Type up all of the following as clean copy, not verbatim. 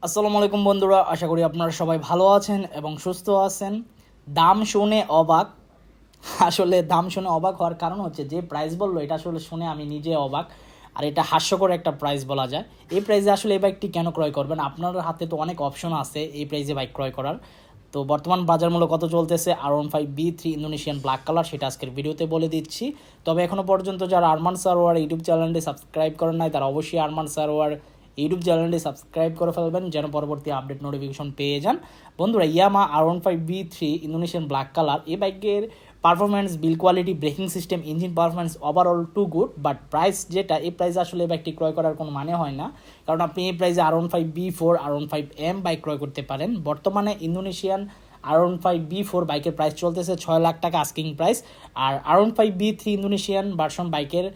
আসসালামু আলাইকুম বন্ধুরা, আশা করি আপনারা সবাই ভালো আছেন এবং সুস্থ আছেন। দাম শুনে অবাক। আসলে দাম শুনে অবাক হওয়ার কারণ হচ্ছে যে প্রাইস বললো এটা আসলে শুনে আমি নিজে অবাক। আর এটা হাস্যকর একটা প্রাইস বলা যায়। এই প্রাইসে আসলে এই বাইকটি কেন ক্রয় করবেন? আপনার হাতে তো অনেক অপশন আছে এই প্রাইসে বাইক ক্রয় করার। তো বর্তমান বাজার মূল্য কত চলতেছে R15B3 ইন্দোনেশিয়ান ব্ল্যাক কালার, সেটা আজকের ভিডিওতে বলে দিচ্ছি। তবে এখনও পর্যন্ত যারা আরমান সারোয়ার ইউটিউব চ্যানেলটি সাবস্ক্রাইব করেন নাই তারা অবশ্যই আরমান সারোয়ার ইউটিউব চ্যানেলটি সাবস্ক্রাইব করে ফেলবেন যেন পরবর্তী আপডেট নোটিফিকেশন পেয়ে যান। বন্ধুরা, ইয়ামা R15B3 ইন্দোনেশিয়ান ব্ল্যাক কালার এই বাইকের performance, build quality, braking system, engine performance overall too good. But price যেটা, এই প্রাইসে আসলে এই বাইকটি ক্রয় করার কোনো মানে হয় না। কারণ আপনি এই প্রাইসে R15B4, R15M বাইক ক্রয় করতে পারেন। বর্তমানে ইন্দোনেশিয়ান R15B4 বাইকের প্রাইস চলতেছে 6 লাখ টাকা আস্কিং প্রাইস। আর R15B3 ইন্দোনেশিয়ান ভার্সন বাইকের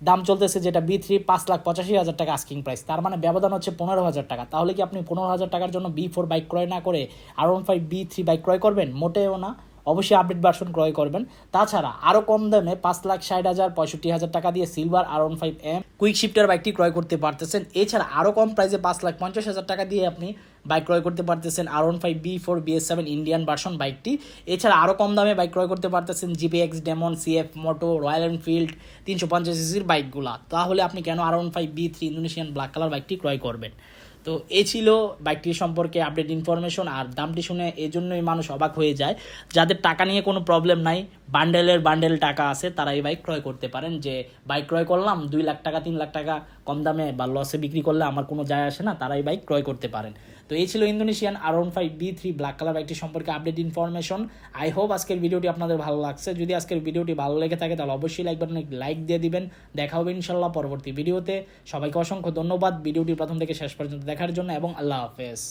দাম চলতেছে যেটা B3 5,85,000 টাকা আস্কিং প্রাইস। তার মানে ব্যবধান হচ্ছে 15,000 টাকা। তাহলে কি আপনি 15,000 টাকার জন্য B4 বাইক ক্রয় না করে R15B3 বাইক ক্রয় করবেন? মোটেও না। অবশ্যই আপডেট ভার্সন ক্রয় করবেন। তাছাড়া আরও কম দামে 5,60,000 65,000 টাকা দিয়ে সিলভার R15M কুইক শিফটার বাইকটি ক্রয় করতে পারতেছেন। এছাড়া আরও কম প্রাইসে 5,50,000 টাকা দিয়ে আপনি বাইক ক্রয় করতে পারতেছেন R15B4 BS7 ইন্ডিয়ান ভার্সন বাইকটি। এছাড়া আরও কম দামে বাইক ক্রয় করতে পারতেছেন GPX ডেমন, CF মোটো, রয়্যাল এনফিল্ড 350cc বাইকগুলা। তাহলে আপনি কেন R15B3 ইন্দোনেশিয়ান ব্ল্যাক কালার বাইকটি ক্রয় করবেন? তো এই ছিল বাইকটির সম্পর্কে আপডেট ইনফরমেশন। আর দামটি শুনে এই জন্যই মানুষ অবাক হয়ে যায় যাদের টাকা নিয়ে কোনো প্রবলেম নাই, বান্ডেল টাকা আছে, তারা এই বাইক ক্রয় করতে পারেন। যে বাইক ক্রয় করলাম 2 লাখ টাকা 3 লাখ টাকা কম দামে বা লসে বিক্রি করলে আমার কোনো যায় আসে না, তারা এই বাইক ক্রয় করতে পারেন। তো এই ছিল ইন্দোনেশিয়ান R15B3 ব্ল্যাক কালার বাইকটি সম্পর্কে আপডেট ইনফরমেশন। আই হোপ আজকের ভিডিওটি আপনাদের ভালো লাগছে। যদি আজকের ভিডিওটি ভালো লেগে থাকে তাহলে অবশ্যই লাইক বাটনে লাইক দিয়ে দিবেন। দেখা হবে ইনশাল্লাহ পরবর্তী ভিডিওতে। সবাইকে অসংখ্য ধন্যবাদ ভিডিওটি প্রথম থেকে শেষ পর্যন্ত দেখার জন্য এবং আল্লাহ হাফেজ।